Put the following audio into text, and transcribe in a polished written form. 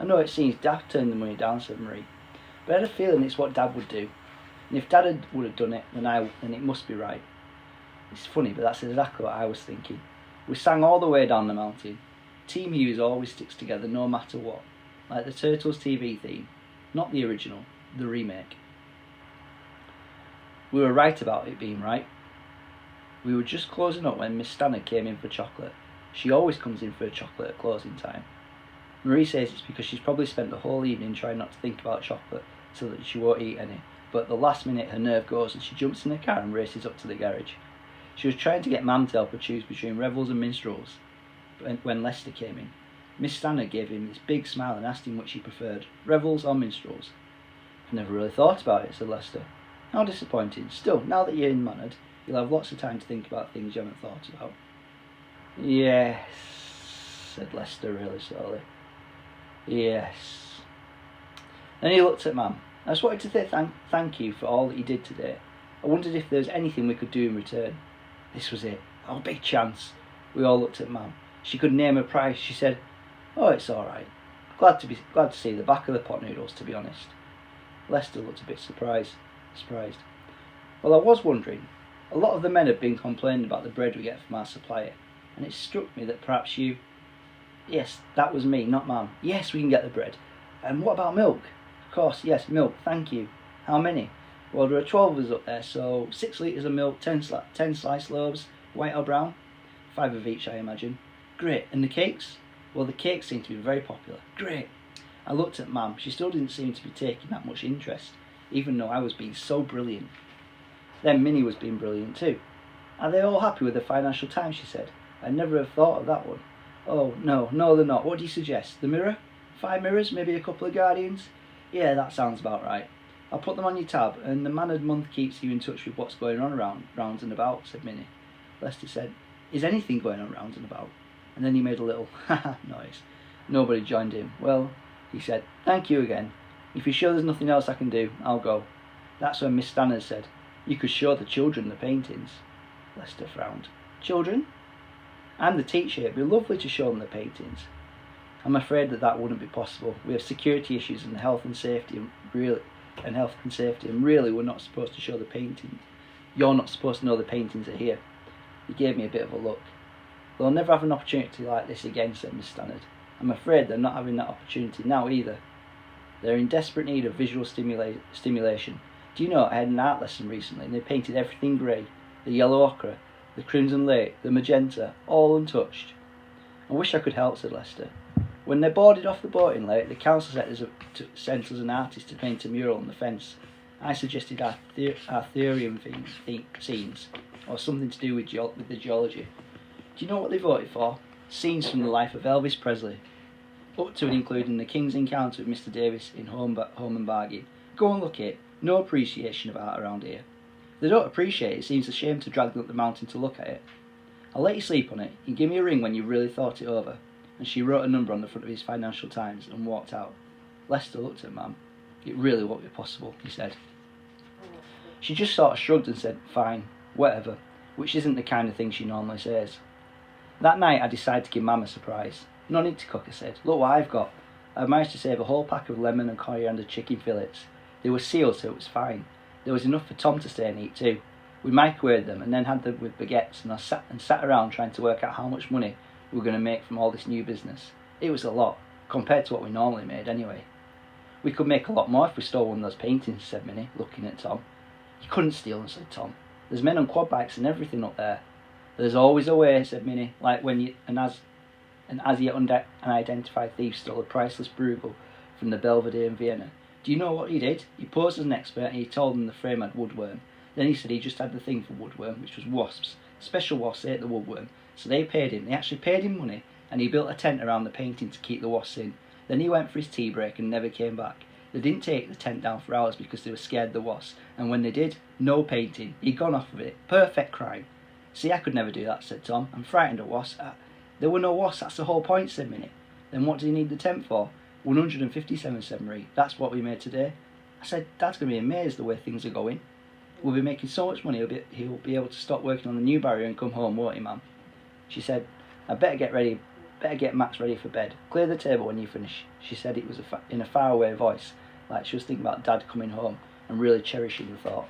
I know it seems daft turning the money down, said Marie, but I had a feeling it's what Dad would do. And if Dad would have done it, then it must be right. It's funny, but that's exactly what I was thinking. We sang all the way down the mountain. Team Hughes always sticks together no matter what. Like the Turtles TV theme. Not the original, the remake. We were right about it being right. We were just closing up when Miss Stannard came in for chocolate. She always comes in for a chocolate at closing time. Marie says it's because she's probably spent the whole evening trying not to think about chocolate so that she won't eat any, but at the last minute her nerve goes and she jumps in the car and races up to the garage. She was trying to get Mam to help her choose between Revels and Minstrels when Lester came in. Miss Stannard gave him this big smile and asked him which he preferred, Revels or Minstrels. I've never really thought about it, said Lester. How disappointing. Still, now that you're in-mannered, you'll have lots of time to think about things you haven't thought about. Yes, said Lester really slowly. Yes. Then he looked at Mam. I just wanted to say thank you for all that you did today. I wondered if there was anything we could do in return. This was it. Our big chance. We all looked at Mam. She could name a price. She said, "Oh, it's all right. Glad to see the back of the pot noodles, to be honest." Lester looked a bit surprised. Well, I was wondering. A lot of the men have been complaining about the bread we get from our supplier, and it struck me that perhaps you... Yes, that was me, not Mam. Yes, we can get the bread. And what about milk? Of course, yes, milk, thank you. How many? Well, there are 12 of us up there, so 6 litres of milk, 10 sliced loaves, white or brown. 5 of each, I imagine. Great. And the cakes? Well, the cakes seem to be very popular. Great. I looked at Mam. She still didn't seem to be taking that much interest, even though I was being so brilliant. Then Minnie was being brilliant too. Are they all happy with the Financial Times, she said. I'd never have thought of that one. Oh, no, they're not. What do you suggest? The Mirror? 5 mirrors, maybe a couple of Guardians? Yeah, that sounds about right. I'll put them on your tab, and the Mannered Month keeps you in touch with what's going on round and about, said Minnie. Lester said, is anything going on round and about? And then he made a little ha-ha noise. Nobody joined him. Well, he said, thank you again. If you're sure there's nothing else I can do, I'll go. That's when Miss Stannard said, you could show the children the paintings. Lester frowned. Children? I'm the teacher. It'd be lovely to show them the paintings. I'm afraid that wouldn't be possible. We have security issues and health and safety, and really we're not supposed to show the paintings. You're not supposed to know the paintings are here. He gave me a bit of a look. They'll never have an opportunity like this again, said Miss Stannard. I'm afraid they're not having that opportunity now either. They're in desperate need of visual stimulation. Do you know, I had an art lesson recently and they painted everything grey. The yellow ochre, the crimson lake, the magenta, all untouched. I wish I could help, said Lester. When they boarded off the boating lake, the council sent us an artist to paint a mural on the fence. I suggested Arthurian scenes, or something to do with the geology. Do you know what they voted for? Scenes from the life of Elvis Presley, up to and including the King's encounter with Mr. Davis in Home and Bargain. Go and look at it. No appreciation of art around here. If they don't appreciate it, it seems a shame to drag them up the mountain to look at it. I'll let you sleep on it. You can give me a ring when you've really thought it over. And she wrote a number on the front of his Financial Times and walked out. Lester looked at Mam. It really won't be possible, he said. She just sort of shrugged and said, fine, whatever, which isn't the kind of thing she normally says. That night I decided to give Mam a surprise. No need to cook, I said. Look what I've got. I've managed to save a whole pack of lemon and coriander chicken fillets. They were sealed, so it was fine. There was enough for Tom to stay and eat too. We microwaved them and then had them with baguettes, and I sat around trying to work out how much money we were going to make from all this new business. It was a lot, compared to what we normally made anyway. We could make a lot more if we stole one of those paintings, said Minnie, looking at Tom. You couldn't steal them, said Tom. There's men on quad bikes and everything up there. There's always a way, said Minnie, like when an as yet unidentified thief stole a priceless Bruegel from the Belvedere in Vienna. Do you know what he did? He posed as an expert and he told them the frame had woodworm. Then he said he just had the thing for woodworm, which was wasps. Special wasps ate the woodworm, so they paid him. They actually paid him money, and he built a tent around the painting to keep the wasps in. Then he went for his tea break and never came back. They didn't take the tent down for hours because they were scared of the wasps, and when they did, no painting. He'd gone off with it. Perfect crime. See, I could never do that, said Tom. I'm frightened of wasps. There were no wasps, that's the whole point, said Minnie. Then what did he need the tent for? 157, said Marie. That's what we made today. I said, Dad's going to be amazed the way things are going. We'll be making so much money he'll be able to stop working on the new barrier and come home, won't he, Mam? She said, I better get Max ready for bed. Clear the table when you finish. She said it was in a faraway voice, like she was thinking about Dad coming home and really cherishing the thought.